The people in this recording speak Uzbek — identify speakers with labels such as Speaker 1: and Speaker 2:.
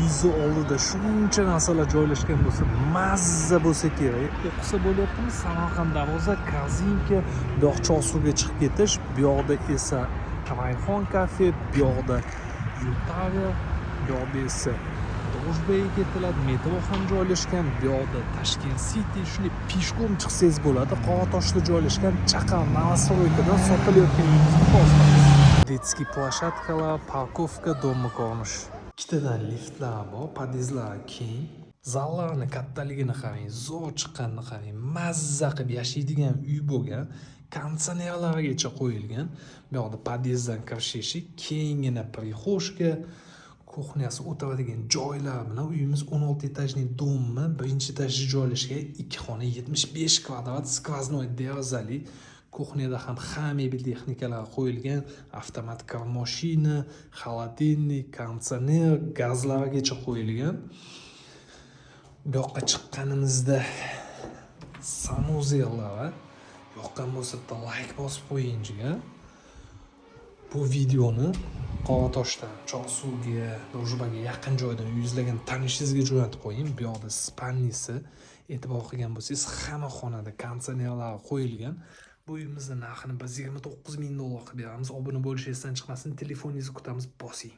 Speaker 1: Uyingizni oldida shuncha narsalar joylashgan bo'lsa, mazza bo'lsa kerak. O'qisa bo'lyaptimi? Samarqand Darvoza, Korzinka, bu yoq Chorsuga chiqib ketish, bu yoqda esa Rayhon kafe, bu yoqda Yutaver, bu yoqda esa Družbaga ketiladi, metro ham joylashgan, bu yoqda Tashkent City, shunday peshkom chiqsangiz bo'ladi. Qoratoshda joylashgan Chaqal Novostroykadan sotilayotgan uyimizni ko'rsatamiz. Детский площадкаlar, parkovka, dom ko'rinish. Ikkitadan liftlar bor, podyezdlar keng. Zallarni kattaligini qarang, zo'r chiqqanini qarang, mazza qilib yashaydigan uy bo'lgan, konditsionerlargacha qo'yilgan. Bu yoqda podyezddan kirish eshik, kengina prixoshka, kuxnyasi o'tiradigan joylar bilan uyimiz 16 etajli dommi, birinchi etajda joylashgan, 2 xona 75 kvadrat, skvoznoy derazali. Kuxnyada ham mebel texnikalar qo'yilgan, avtomat karmoshina, xolodilnik, konditsioner, gazlargacha qo'yilgan. Bu yoqqa chiqqanimizda sanuzellar, yoqqan bo'lsa like bosib qo'ying-chi. Bu videoni Qoratoshdan Chorsuvga, Družbaga yaqin joydan yuzlagan tanishingizga jo'natib qo'ying. Bu yoqda spalnisi, e'tibor qilgan bo'lsangiz, hamma xonada konditsionerlar qo'yilgan. Bu uyimizni narxini biz $29,000 qilib beramiz. Obuna bo'lish esdan chiqmasin. Telefoningizni kutamiz, bosing.